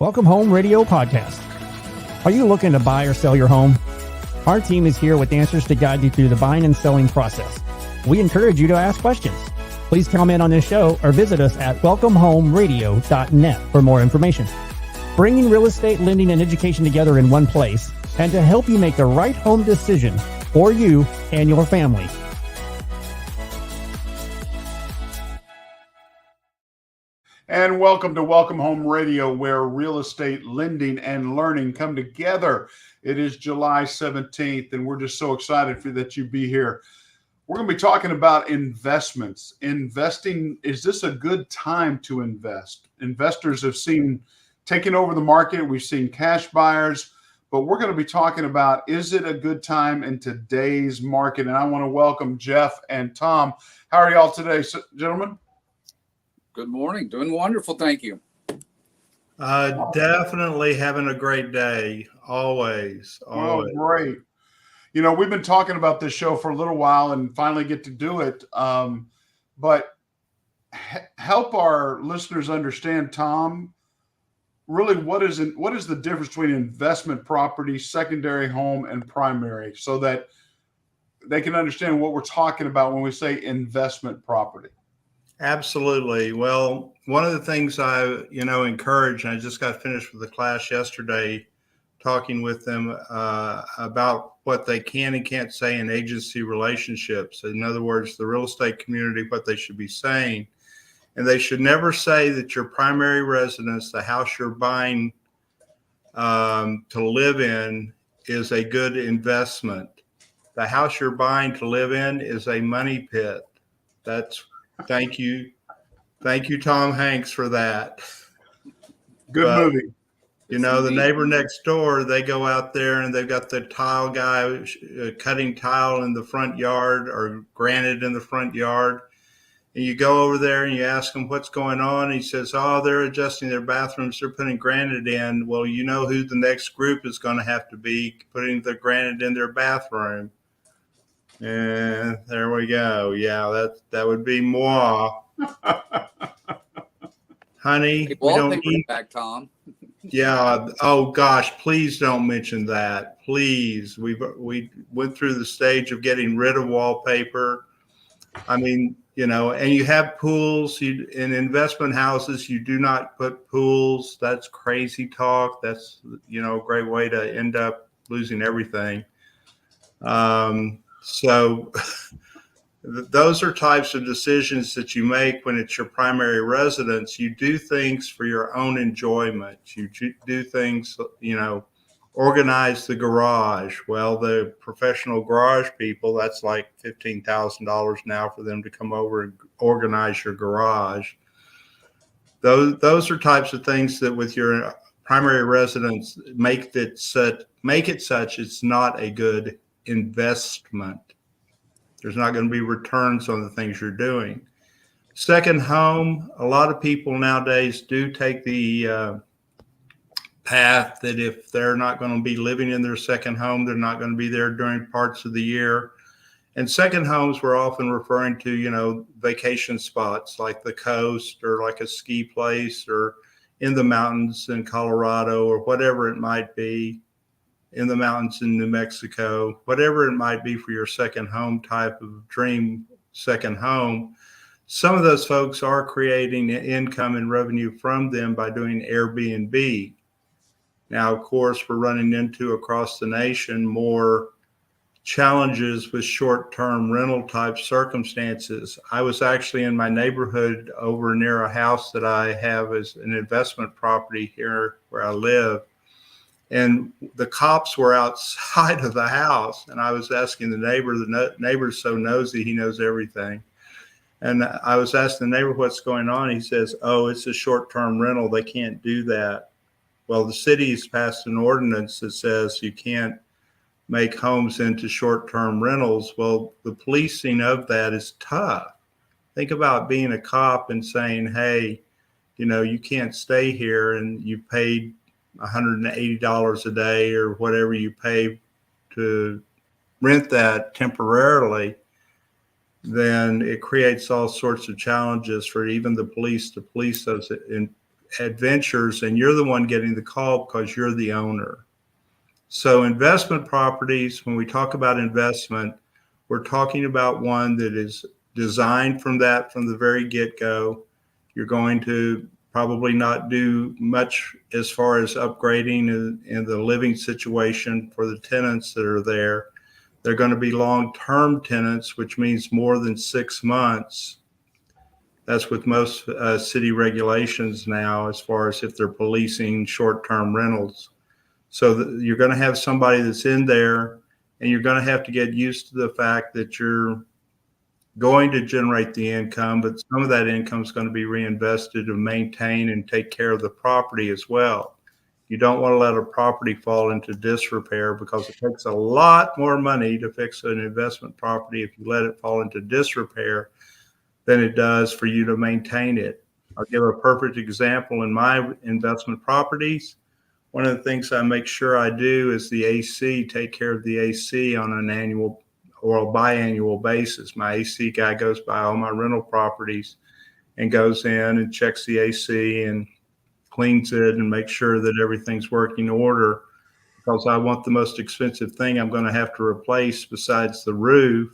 Welcome Home Radio Podcast. Are you looking to buy or sell your home? Our team is here with answers to guide you through the buying and selling process. We encourage you to ask questions. Please comment on this show or visit us at welcomehomeradio.net for more information. Bringing real estate, lending, and education together in one place, and to help you make the right home decision for you and your family. And welcome to Welcome Home Radio, where real estate, lending, and learning come together. It is July 17th, and we're just so excited that you be here. We're going to be talking about investments. Investing, is this a good time to invest? Investors have taken over the market. We've seen cash buyers, but we're going to be talking about, is it a good time in today's market? And I want to welcome Jeff and Thom. How are y'all today, gentlemen? Good morning. Doing wonderful. Thank you. Definitely having a great day. Always. Oh, great. You know, we've been talking about this show for a little while and finally get to do it. But help our listeners understand, Thom, really what is the difference between investment property, secondary home, and primary, so that they can understand what we're talking about when we say investment property. Absolutely. Well, one of the things I, encourage, and I just got finished with the class yesterday, talking with them about what they can and can't say in agency relationships. In other words, the real estate community, what they should be saying. And they should never say that your primary residence, the house you're buying to live in, is a good investment. The house you're buying to live in is a money pit. Thank you, Tom Hanks, for that. Good movie. The neighbor next door, they go out there and they've got the tile guy cutting tile in the front yard or granite in the front yard. And you go over there and you ask him what's going on. He says, they're adjusting their bathrooms. They're putting granite in. Well, you know who the next group is going to have to be putting the granite in their bathroom. And there we go. Yeah, that would be moi. Honey, we don't need back, Tom. Yeah. Oh gosh, please don't mention that. Please. We went through the stage of getting rid of wallpaper. I mean, and you have pools. In investment houses, you do not put pools. That's crazy talk. That's, a great way to end up losing everything. So those are types of decisions that you make when it's your primary residence. You do things for your own enjoyment. You do things, organize the garage. Well, the professional garage people, that's like $15,000 now for them to come over and organize your garage. Those are types of things that with your primary residence make it such it's not a good investment. There's not going to be returns on the things you're doing. Second home, a lot of people nowadays do take the path that if they're not going to be living in their second home, they're not going to be there during parts of the year. And second homes, we're often referring to, vacation spots like the coast or like a ski place or in the mountains in Colorado or whatever it might be. In the mountains in New Mexico, whatever it might be for your second home type of dream second home. Some of those folks are creating income and revenue from them by doing Airbnb. Now, of course, we're running into across the nation more challenges with short-term rental type circumstances. I was actually in my neighborhood over near a house that I have as an investment property here where I live. And the cops were outside of the house. And I was asking the neighbor's so nosy, he knows everything. And I was asking the neighbor what's going on. He says, it's a short-term rental. They can't do that. Well, the city's passed an ordinance that says you can't make homes into short-term rentals. Well, the policing of that is tough. Think about being a cop and saying, hey, you can't stay here and you paid $180 a day or whatever you pay to rent that temporarily. then it creates all sorts of challenges for even the police to police those adventures, and you're the one getting the call because you're the owner. So investment properties, when we talk about investment, we're talking about one that is designed from the very get-go. You're going to probably not do much as far as upgrading in the living situation for the tenants that are there. They're going to be long-term tenants, which means more than 6 months. That's with most city regulations now, as far as if they're policing short-term rentals. So you're going to have somebody that's in there, and you're going to have to get used to the fact that you're going to generate the income, but some of that income is going to be reinvested to maintain and take care of the property as well. You don't want to let a property fall into disrepair, because it takes a lot more money to fix an investment property if you let it fall into disrepair than it does for you to maintain it. I'll give a perfect example. In my investment properties, one of the things I make sure I do is the AC, take care of the AC on an annual or a biannual basis. My AC guy goes by all my rental properties and goes in and checks the AC and cleans it and makes sure that everything's working in order, because I want the most expensive thing I'm going to have to replace besides the roof.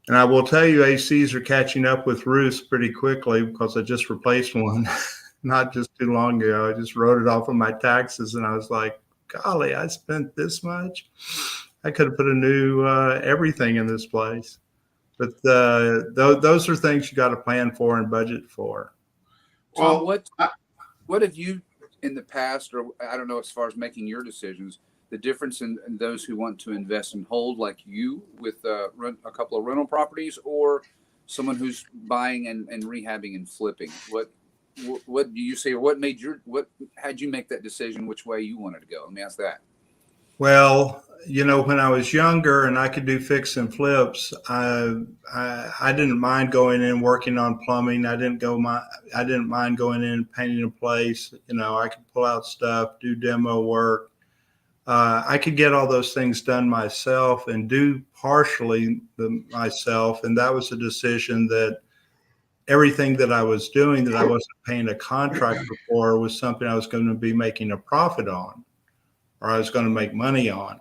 And I will tell you, ACs are catching up with roofs pretty quickly, because I just replaced one not just too long ago. I just wrote it off of my taxes, and I was like, golly, I spent this much. I could have put a new everything in this place. But those are things you got to plan for and budget for. Well, what have you in the past, or I don't know, as far as making your decisions, the difference in those who want to invest and hold like you with a couple of rental properties, or someone who's buying and rehabbing and flipping? What do you say, or what had you make that decision which way you wanted to go? Let me ask that. Well, when I was younger and I could do fix and flips, I didn't mind going in and working on plumbing. I didn't mind going in and painting a place. I could pull out stuff, do demo work. I could get all those things done myself and do partially myself. And that was a decision that everything that I was doing that I wasn't paying a contractor for was something I was going to be making a profit on, or I was going to make money on.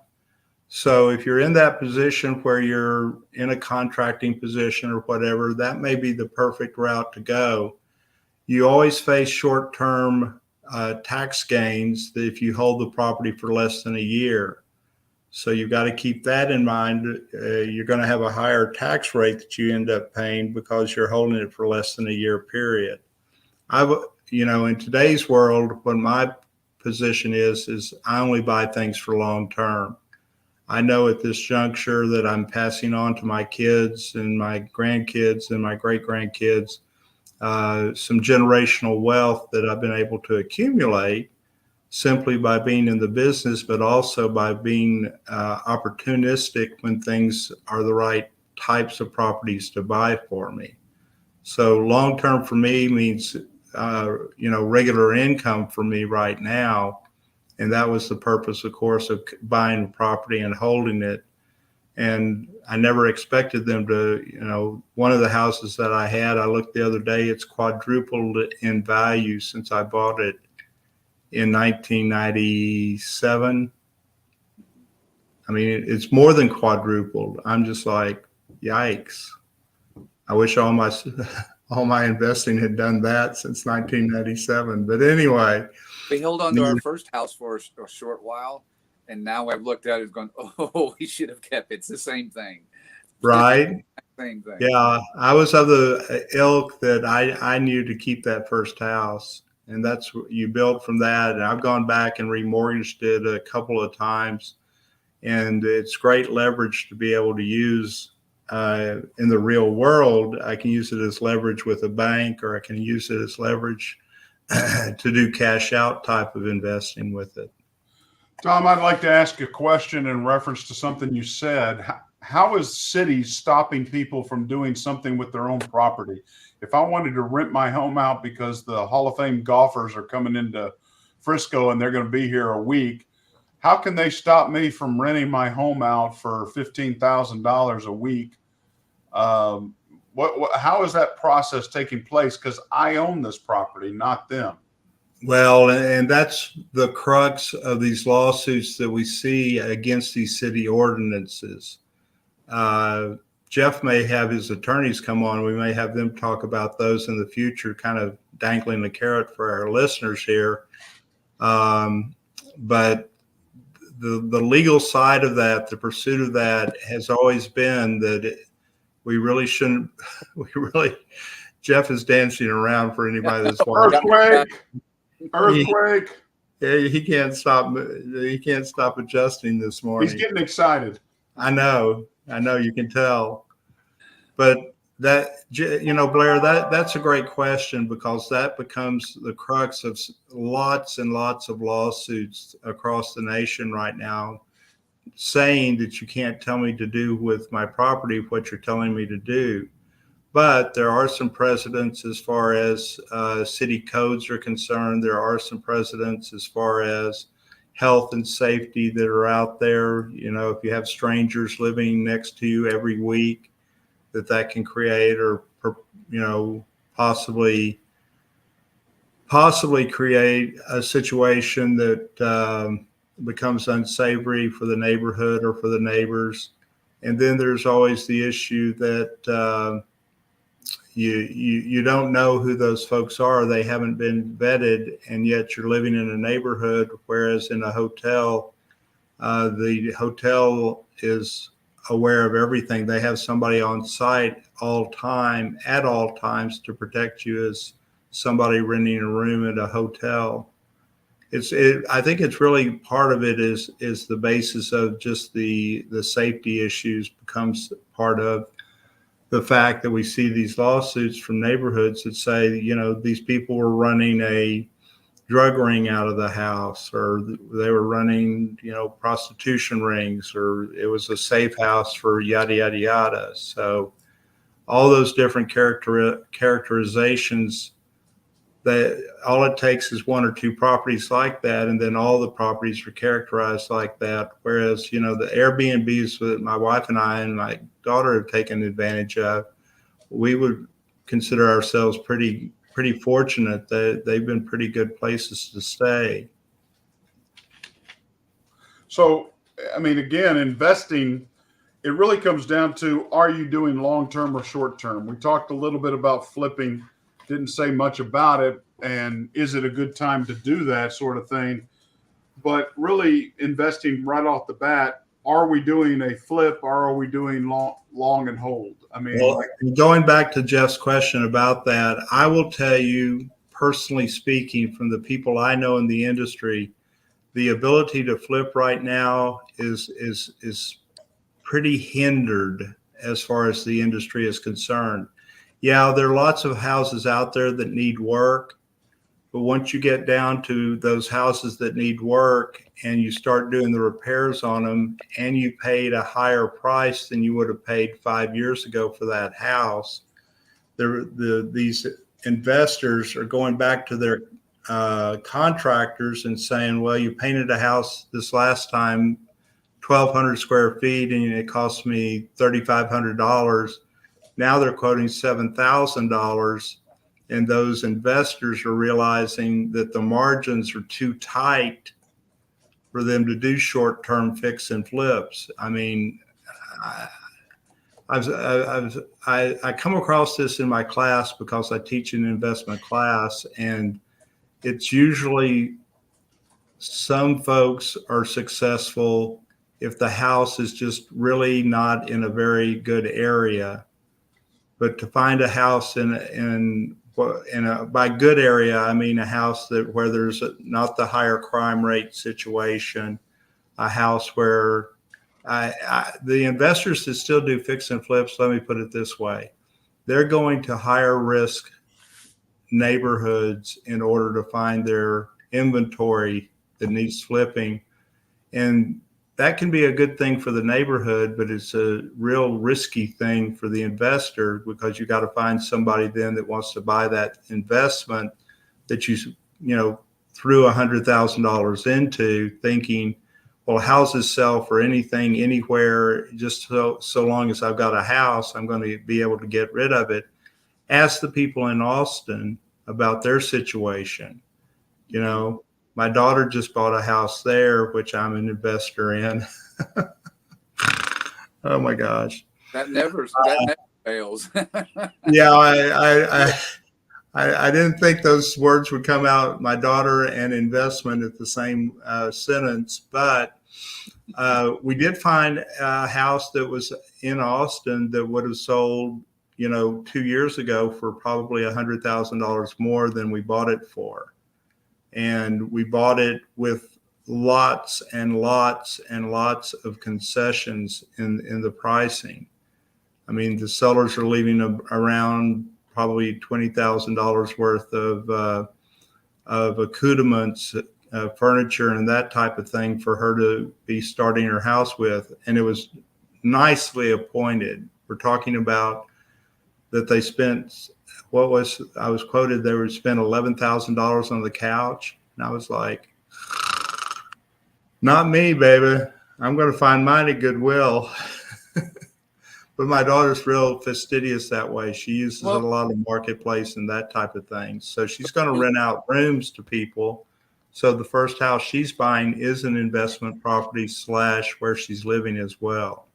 So if you're in that position where you're in a contracting position or whatever, that may be the perfect route to go. You always face short-term tax gains if you hold the property for less than a year. So you've got to keep that in mind. You're going to have a higher tax rate that you end up paying because you're holding it for less than a year period. In today's world, what my position is I only buy things for long term. I know at this juncture that I'm passing on to my kids and my grandkids and my great grandkids some generational wealth that I've been able to accumulate simply by being in the business, but also by being opportunistic when things are the right types of properties to buy for me. So long term for me means regular income for me right now. And that was the purpose, of course, of buying a property and holding it. And I never expected them to, one of the houses that I had, I looked the other day, it's quadrupled in value since I bought it in 1997. I mean, it's more than quadrupled. I'm just like, yikes. I wish all my investing had done that since 1997. But anyway. We held on to our first house for a short while, and now I've looked at it and gone, oh, we should have kept it. It's the same thing. Right? Same thing. Yeah, I was of the ilk that I knew to keep that first house, and that's what you build from that. And I've gone back and remortgaged it a couple of times, and it's great leverage to be able to use in the real world. I can use it as leverage with a bank, or I can use it as leverage to do cash out type of investing with it. Thom, I'd like to ask a question in reference to something you said. How is cities stopping people from doing something with their own property? If I wanted to rent my home out because the Hall of Fame golfers are coming into Frisco and they're going to be here a week, how can they stop me from renting my home out for $15,000 a week how is that process taking place? Because I own this property, not them. Well, and that's the crux of these lawsuits that we see against these city ordinances. Jeff may have his attorneys come on. We may have them talk about those in the future, kind of dangling the carrot for our listeners here. But the legal side of that, the pursuit of that, has always been that we really shouldn't. Jeff is dancing around for anybody that's watching. Earthquake. He can't stop. He can't stop adjusting this morning. He's getting excited. I know. You can tell. But that, Blair, that's a great question, because that becomes the crux of lots and lots of lawsuits across the nation right now, saying that you can't tell me to do with my property what you're telling me to do. But there are some precedents as far as city codes are concerned. There are some precedents as far as health and safety that are out there. If you have strangers living next to you every week, that can create, or possibly create a situation that becomes unsavory for the neighborhood or for the neighbors. And then there's always the issue that you don't know who those folks are. They haven't been vetted, and yet you're living in a neighborhood, whereas in a hotel, the hotel is aware of everything. They have somebody on site at all times to protect you as somebody renting a room at a hotel. I think it's really part of it is the basis of just the safety issues becomes part of the fact that we see these lawsuits from neighborhoods that say, these people were running a drug ring out of the house, or they were running, prostitution rings, or it was a safe house for yada, yada, yada. So all those different characterizations, that all it takes is one or two properties like that, and then all the properties are characterized like that. Whereas, the Airbnbs that my wife and I and my daughter have taken advantage of, we would consider ourselves pretty fortunate that they've been pretty good places to stay. So, again, investing, it really comes down to, are you doing long-term or short-term? We talked a little bit about flipping, didn't say much about it, and is it a good time to do that sort of thing? But really investing right off the bat, are we doing a flip, or are we doing long and hold? Well, going back to Jeff's question about that, I will tell you, personally speaking, from the people I know in the industry, the ability to flip right now is pretty hindered as far as the industry is concerned. Yeah, there are lots of houses out there that need work, but once you get down to those houses that need work and you start doing the repairs on them, and you paid a higher price than you would have paid 5 years ago for that house, these investors are going back to their contractors and saying, well, you painted a house this last time 1,200 square feet and it cost me $3,500. Now they're quoting $7,000. And those investors are realizing that the margins are too tight for them to do short-term fix and flips. I come across this in my class because I teach an investment class, and it's usually some folks are successful if the house is just really not in a very good area. But to find a house by good area, I mean a house where there's not the higher crime rate situation, a house where the investors that still do fix and flips, let me put it this way, they're going to higher risk neighborhoods in order to find their inventory that needs flipping. And that can be a good thing for the neighborhood, but it's a real risky thing for the investor, because you got to find somebody then that wants to buy that investment that you threw $100,000 into, thinking, well, houses sell for anything, anywhere, just so long as I've got a house, I'm going to be able to get rid of it. Ask the people in Austin about their situation. You know, my daughter just bought a house there, which I'm an investor in. Oh my gosh. That never fails. Yeah, I didn't think those words would come out, my daughter and investment, at the same sentence, but we did find a house that was in Austin that would have sold, 2 years ago for probably $100,000 more than we bought it for. And we bought it with lots and lots and lots of concessions in the pricing. I mean, the sellers are leaving around probably $20,000 worth of accoutrements, furniture, and that type of thing for her to be starting her house with. And it was nicely appointed. We're talking about that they spent, I was quoted, they would spend $11,000 on the couch. And I was like, not me, baby. I'm going to find mine at Goodwill. But my daughter's real fastidious that way. She uses it a lot of Marketplace and that type of thing. So she's going to rent out rooms to people. So the first house she's buying is an investment property / where she's living as well.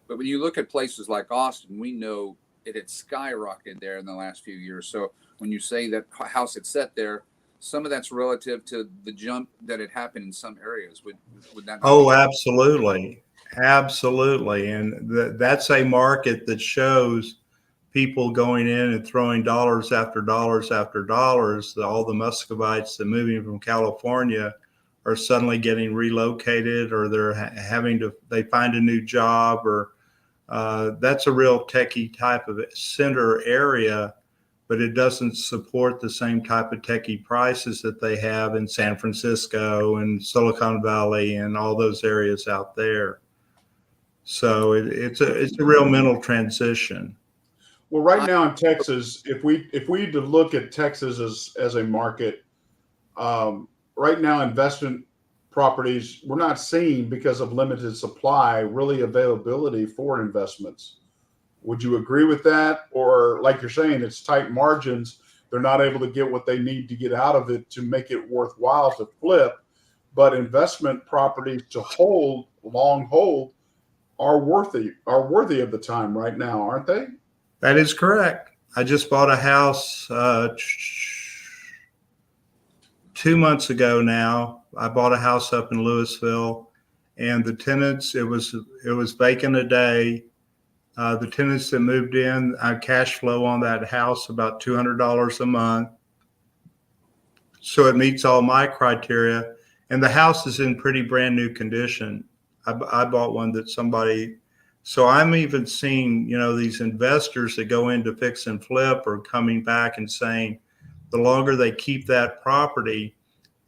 But when you look at places like Austin, we know it had skyrocketed there in the last few years. So when you say that house had set there, some of that's relative to the jump that had happened in some areas. Would that? Oh, absolutely. Absolutely. And that's a market that shows people going in and throwing dollars after dollars after dollars. All the Muscovites that moving from California are suddenly getting relocated, or they find a new job, or that's a real techie type of center area, but it doesn't support the same type of techie prices that they have in San Francisco and Silicon Valley and all those areas out there. So it's a real mental transition. Well, right now in Texas, if we need to look at Texas as a market, right now investment properties, we're not seeing, because of limited supply, really availability for investments. Would you agree with that? Or like you're saying, it's tight margins. They're not able to get what they need to get out of it to make it worthwhile to flip. But investment properties to long hold, are worthy of the time right now, aren't they? That is correct. I just bought a house 2 months ago now. I bought a house up in Louisville, and the tenants, it was vacant a day. The tenants that moved in, I cash flow on that house about $200 a month. So it meets all my criteria. And the house is in pretty brand new condition. I bought one that so I'm even seeing, these investors that go into fix and flip are coming back and saying the longer they keep that property,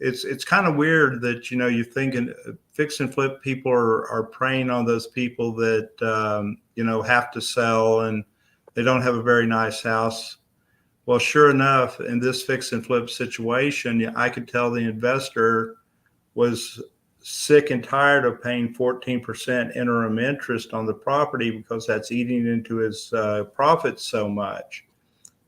it's kind of weird that, you're thinking fix and flip people are preying on those people that, have to sell and they don't have a very nice house. Well, sure enough, in this fix and flip situation, I could tell the investor was sick and tired of paying 14% interim interest on the property because that's eating into his profits so much.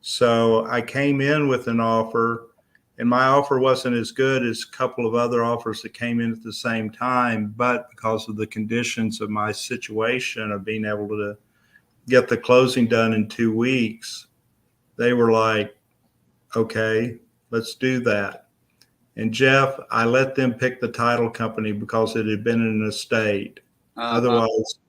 So I came in with an offer, and my offer wasn't as good as a couple of other offers that came in at the same time, but because of the conditions of my situation of being able to get the closing done in 2 weeks, they were like, okay, let's do that. And Jeff, I let them pick the title company because it had been in an estate. Otherwise,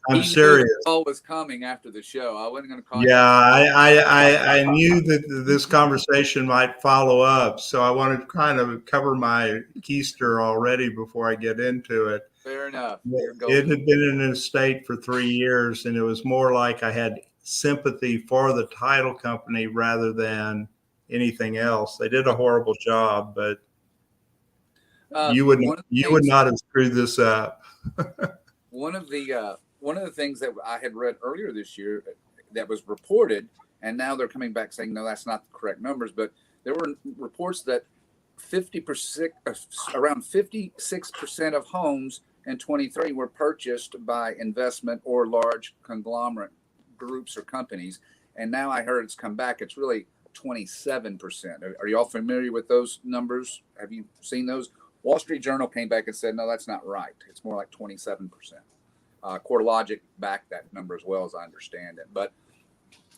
I'm serious. All was coming after the show. I wasn't going to call. Yeah, I knew that this conversation might follow up, so I wanted to kind of cover my keister already before I get into it. Fair enough. It had been in an estate for 3 years, and it was more like I had sympathy for the title company rather than anything else. They did a horrible job, but you would not have screwed this up. One of the things that I had read earlier this year that was reported, and now they're coming back saying, no, that's not the correct numbers, but there were reports that 50%, around 56% of homes in 23 were purchased by investment or large conglomerate groups or companies. And now I heard it's come back. It's really 27%. Are you all familiar with those numbers? Have you seen those? Wall Street Journal came back and said, no, that's not right. It's more like 27%. CoreLogic backed that number as well, as I understand it. But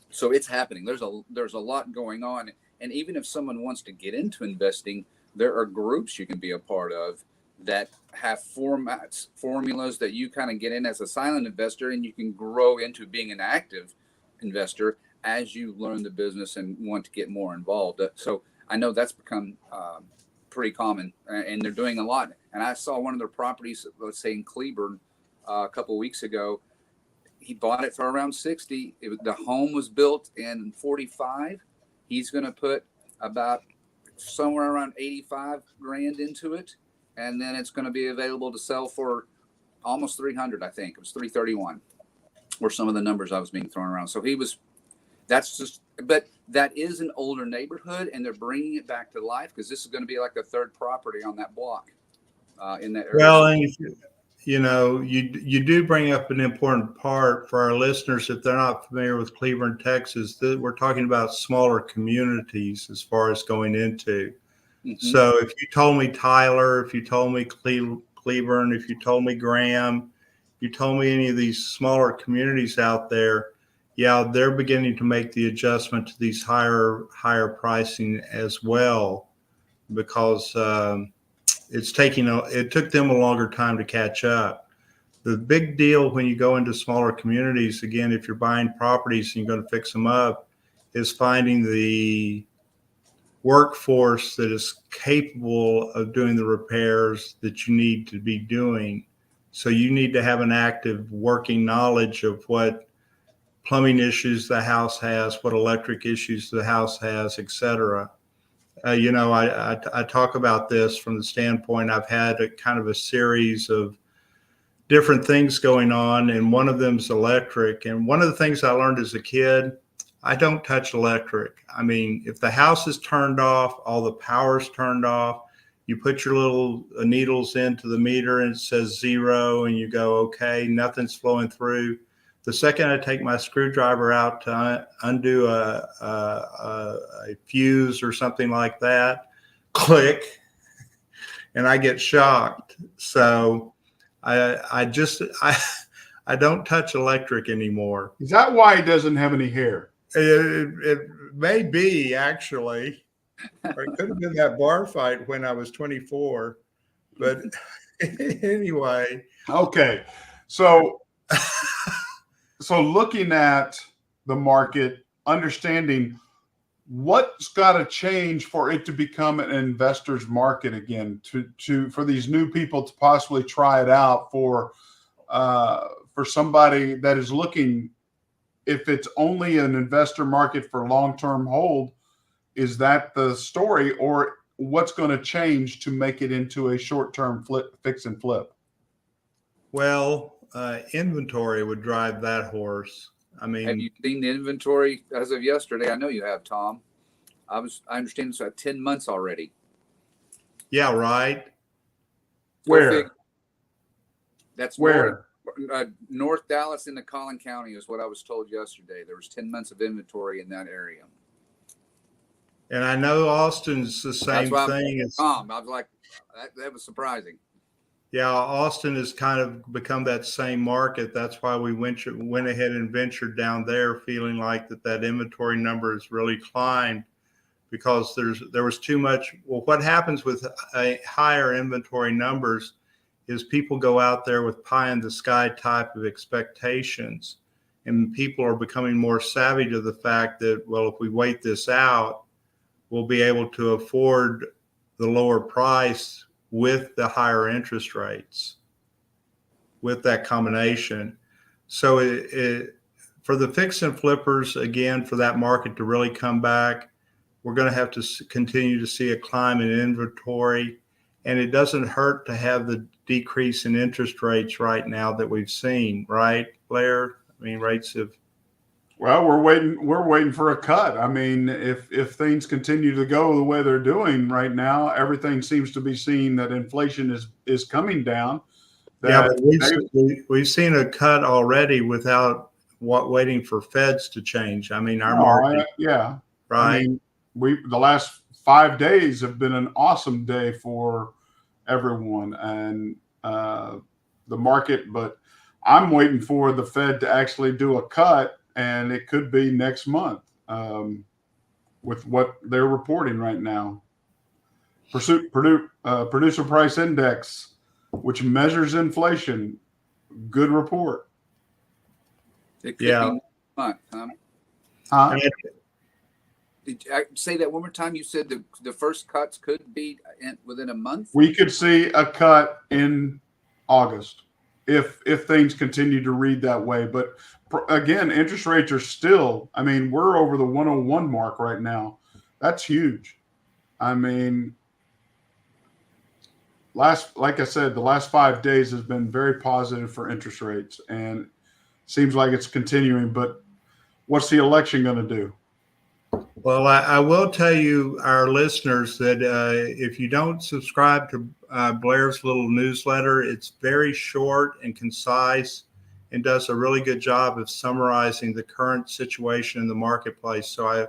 so it's happening. There's a lot going on. And even if someone wants to get into investing, there are groups you can be a part of that have formulas that you kind of get in as a silent investor, and you can grow into being an active investor as you learn the business and want to get more involved. So I know that's become pretty common, and they're doing a lot. And I saw one of their properties, let's say in Cleburne, a couple of weeks ago. He bought it for around 60. The home was built in 45. He's going to put about somewhere around 85 grand into it. And then it's going to be available to sell for almost 300. I think it was 331 were some of the numbers I was being thrown around. So but that is an older neighborhood, and they're bringing it back to life because this is going to be like the third property on that block in that area. Well, and you do bring up an important part for our listeners if they're not familiar with Cleburne, Texas. We're talking about smaller communities as far as going into. Mm-hmm. So if you told me Tyler, if you told me Cleburne, if you told me Graham, you told me any of these smaller communities out there, yeah, they're beginning to make the adjustment to these higher pricing as well, because it took them a longer time to catch up. The big deal when you go into smaller communities, again, if you're buying properties and you're going to fix them up, is finding the workforce that is capable of doing the repairs that you need to be doing. So you need to have an active working knowledge of what plumbing issues the house has, what electric issues the house has, et cetera. I talk about this from the standpoint I've had a kind of a series of different things going on, and one of them is electric. And one of the things I learned as a kid, I don't touch electric. I mean, if the house is turned off, all the power's turned off, you put your little needles into the meter and it says 0, and you go, okay, nothing's flowing through. The second I take my screwdriver out to undo a fuse or something like that, click, and I get shocked. So I don't touch electric anymore. Is that why he doesn't have any hair? It may be, actually. Or it could have been that bar fight when I was 24. But anyway. Okay. So looking at the market, understanding what's got to change for it to become an investor's market again, for these new people to possibly try it out for somebody that is looking, if it's only an investor market for long-term hold, is that the story, or what's going to change to make it into a short-term fix and flip? Well, inventory would drive that horse. I mean, have you seen the inventory as of yesterday? I know you have, Tom. I understand it's at 10 months already. Yeah, right. Where? That's where? North Dallas into Collin County is what I was told yesterday. There was 10 months of inventory in that area. And I know Austin's the same thing. Tom, I was like, that was surprising. Yeah, Austin has kind of become that same market. That's why we went ahead and ventured down there, feeling like that inventory number has really climbed, because there was too much. Well, what happens with a higher inventory numbers is people go out there with pie in the sky type of expectations, and people are becoming more savvy to the fact that, well, if we wait this out, we'll be able to afford the lower price with the higher interest rates, with that combination. So for the fix and flippers, again, for that market to really come back, we're going to have to continue to see a climb in inventory. And it doesn't hurt to have the decrease in interest rates right now that we've seen, right, Blair? I mean, rates have... Well, we're waiting for a cut. I mean, if things continue to go the way they're doing right now, everything seems to be seeing that inflation is coming down. Yeah, but we've seen a cut already without waiting for Feds to change. I mean, our market, yeah. right? I mean, the last 5 days have been an awesome day for everyone and the market, but I'm waiting for the Fed to actually do a cut, and it could be next month with what they're reporting right now. Producer Price Index, which measures inflation, good report. It could be next month, huh? Did I say that one more time? You said the first cuts could be within a month? We could see a cut in August if things continue to read that way. But again, interest rates are still, I mean, we're over the 101 mark right now. That's huge. I mean, like I said, the last 5 days has been very positive for interest rates, and seems like it's continuing. But what's the election going to do? Well, I will tell you, our listeners, that if you don't subscribe to Blair's little newsletter, it's very short and concise and does a really good job of summarizing the current situation in the marketplace. So I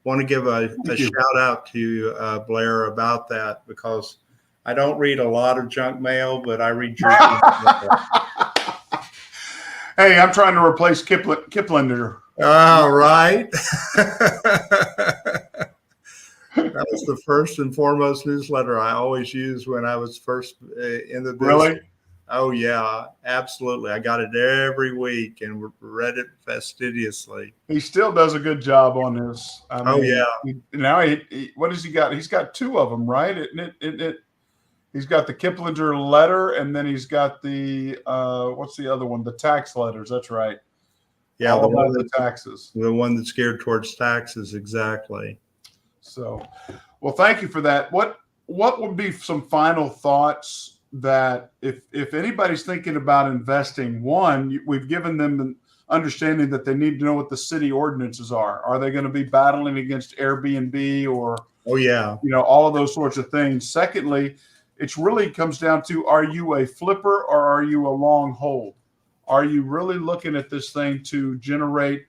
want to give a shout out to Blair about that, because I don't read a lot of junk mail, but I read your Hey, I'm trying to replace Kiplinger. All right. That was the first and foremost newsletter I always used when I was first in the business. Really? Oh, yeah, absolutely. I got it every week and read it fastidiously. He still does a good job on this. Yeah. Now, what has he got? He's got two of them, right? He's got the Kiplinger letter, and then he's got the, what's the other one? The tax letters. That's right. Yeah, the one the taxes. The one that's geared towards taxes, exactly. So, well, thank you for that. What would be some final thoughts that if anybody's thinking about investing? One, we've given them an understanding that they need to know what the city ordinances are. Are they going to be battling against Airbnb or all of those sorts of things? Secondly, it really comes down to, are you a flipper or are you a long hold? Are you really looking at this thing to generate,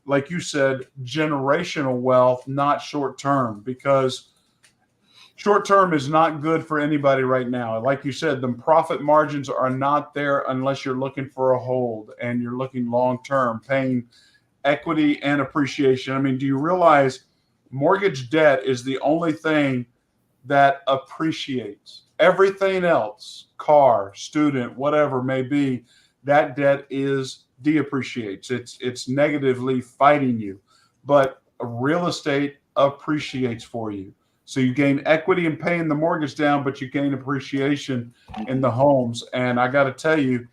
like you said, generational wealth, not short term? Because short term is not good for anybody right now. Like you said, the profit margins are not there unless you're looking for a hold and you're looking long term, paying equity and appreciation. I mean, do you realize mortgage debt is the only thing that appreciates? Everything else, car, student, whatever may be, that debt depreciates. It's negatively fighting you, but real estate appreciates for you. So you gain equity in paying the mortgage down, but you gain appreciation in the homes. And I got to tell you,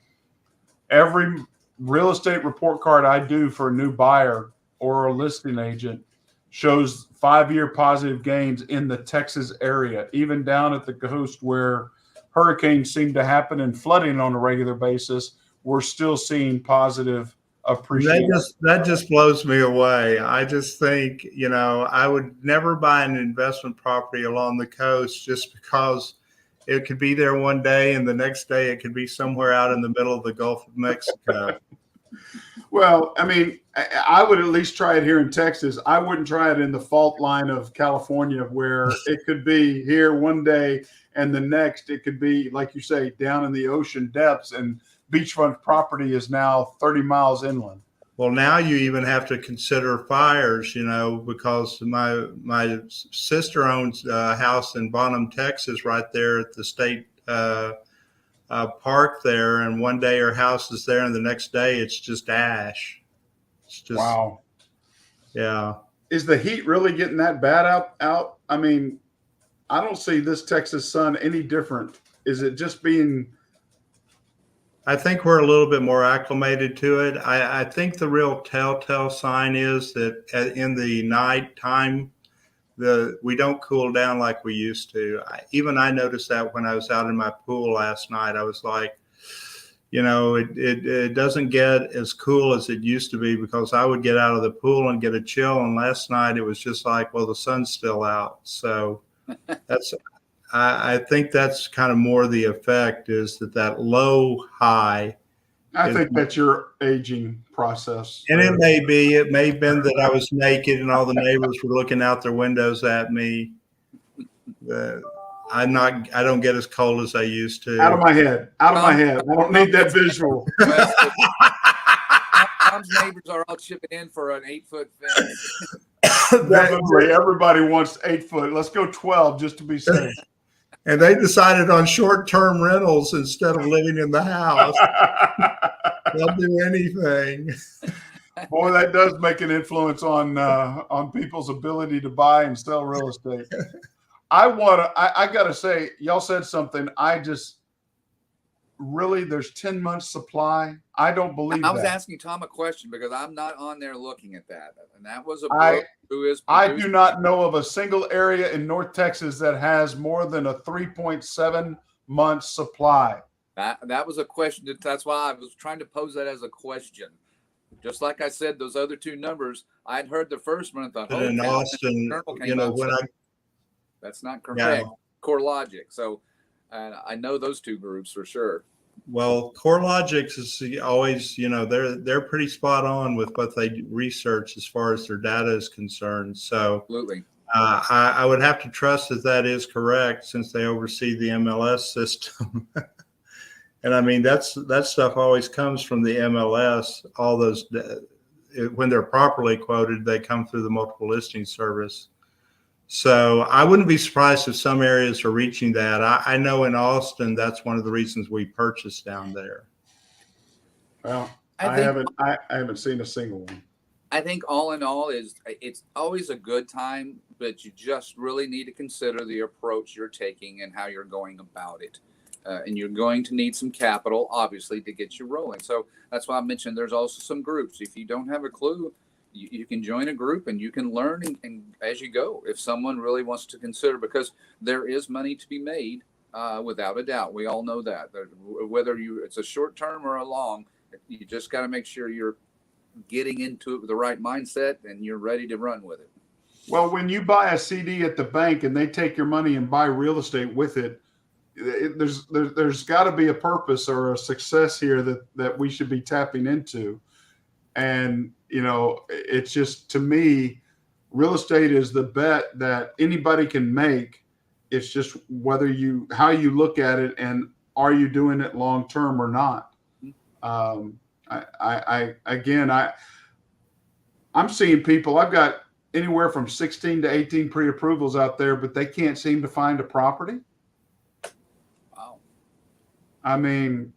every real estate report card I do for a new buyer or a listing agent shows 5-year positive gains in the Texas area, even down at the coast where hurricanes seem to happen and flooding on a regular basis. We're still seeing positive appreciation. That just blows me away. I just think, I would never buy an investment property along the coast just because it could be there one day and the next day it could be somewhere out in the middle of the Gulf of Mexico. Well, I mean, I would at least try it here in Texas. I wouldn't try it in the fault line of California, where it could be here one day and the next it could be, like you say, down in the ocean depths, and beachfront property is now 30 miles inland. Well, now you even have to consider fires, because my sister owns a house in Bonham, Texas, right there at the state park there. And one day her house is there and the next day it's just ash. It's just, wow. Yeah. Is the heat really getting that bad out? I mean, I don't see this Texas sun any different. Is it just being... I think we're a little bit more acclimated to it. I think the real telltale sign is that in the night time, we don't cool down like we used to. I noticed that when I was out in my pool last night. I was like, it doesn't get as cool as it used to be, because I would get out of the pool and get a chill. And last night it was just like, well, the sun's still out. So I think that's kind of more the effect, is that low high. I think that's your aging process. And it may have been that I was naked and all the neighbors were looking out their windows at me. I don't get as cold as I used to. Out of my head. I don't need that visual. Tom's neighbors are all chipping in for an 8-foot fence. Definitely. Everybody wants 8 foot. Let's go 12 just to be safe. And they decided on short-term rentals instead of living in the house. They'll do anything. Boy, that does make an influence on people's ability to buy and sell real estate. I got to say, y'all said something. There's 10 months supply. I don't believe that. I was asking Tom a question because I'm not on there looking at that. And that was who is. I do not know of a single area in North Texas that has more than a 3.7 month supply. That was a question. That's why I was trying to pose that as a question. Just like I said, those other two numbers, I'd heard the first one and thought, in Austin, that's not correct. CoreLogic. So I know those two groups for sure. Well, CoreLogic is always, they're pretty spot on with what they research as far as their data is concerned. So absolutely. I would have to trust that is correct, since they oversee the MLS system. And I mean, that stuff always comes from the MLS. All those, when they're properly quoted, they come through the multiple listing service. So I wouldn't be surprised if some areas are reaching that. I know in Austin, that's one of the reasons we purchased down there. Well, I haven't seen a single one. I think all in all it's always a good time, but you just really need to consider the approach you're taking and how you're going about it. And you're going to need some capital, obviously, to get you rolling. So that's why I mentioned there's also some groups. If you don't have a clue, you can join a group and you can learn and as you go, if someone really wants to consider, because there is money to be made without a doubt. We all know that. Whether it's a short term or a long, you just got to make sure you're getting into it with the right mindset and you're ready to run with it. Well, when you buy a CD at the bank and they take your money and buy real estate with it, there's got to be a purpose or a success here that we should be tapping into. And, it's just, to me, real estate is the bet that anybody can make. It's just how you look at it and are you doing it long term or not? I'm seeing people, I've got anywhere from 16 to 18 pre-approvals out there, but they can't seem to find a property. Wow. I mean,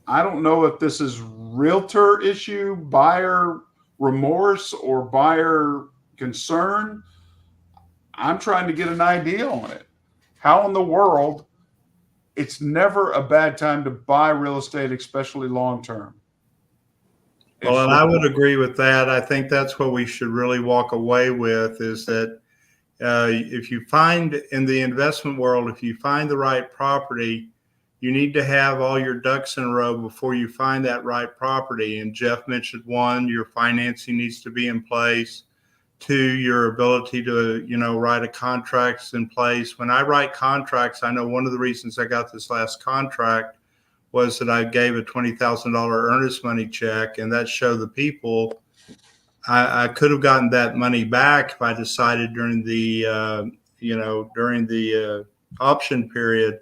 I don't know if this is realtor issue, buyer remorse, or buyer concern. I'm trying to get an idea on it. How in the world? It's never a bad time to buy real estate, especially long term. Well, and I would agree with that. I think that's what we should really walk away with, is that if you find in the investment world, if you find the right property, you need to have all your ducks in a row before you find that right property. And Jeff mentioned 1, your financing needs to be in place. 2, your ability to, write a contracts in place. When I write contracts, I know one of the reasons I got this last contract was that I gave a $20,000 earnest money check, and that showed the people I could have gotten that money back if I decided during the option period,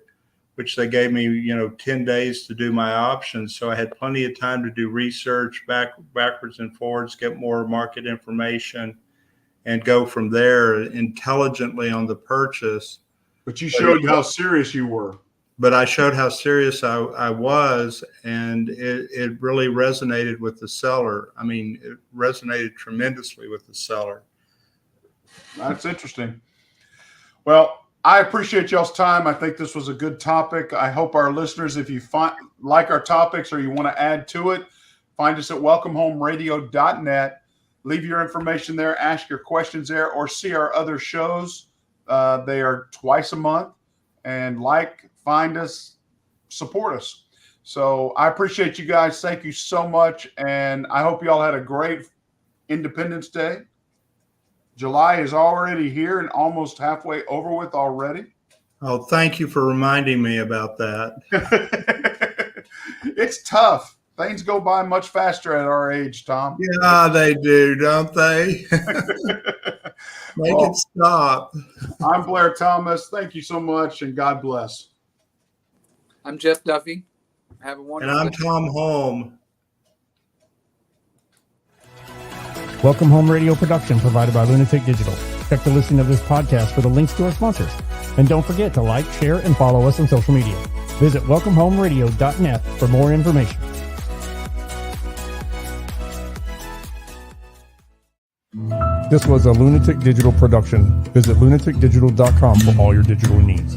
which they gave me, 10 days to do my options. So I had plenty of time to do research backwards and forwards, get more market information, and go from there intelligently on the purchase. But you showed how serious you were. But I showed how serious I was, and it really resonated with the seller. I mean, it resonated tremendously with the seller. That's interesting. Well, I appreciate y'all's time. I think this was a good topic. I hope our listeners, if you like our topics or you want to add to it, find us at welcomehomeradio.net. Leave your information there, ask your questions there, or see our other shows. They are twice a month. And find us, support us. So I appreciate you guys. Thank you so much. And I hope you all had a great Independence Day. July is already here and almost halfway over with already. Oh, thank you for reminding me about that. It's tough. Things go by much faster at our age, Thom. Yeah, they do, don't they? Make it stop. I'm Blair Thomas. Thank you so much, and God bless. I'm Jeff Duffy. Have a wonderful And I'm day. Thom Home. Welcome Home Radio production provided by Lunatic Digital. Check the listing of this podcast for the links to our sponsors. And don't forget to like, share, and follow us on social media. Visit welcomehomeradio.net for more information. This was a Lunatic Digital production. Visit lunaticdigital.com for all your digital needs.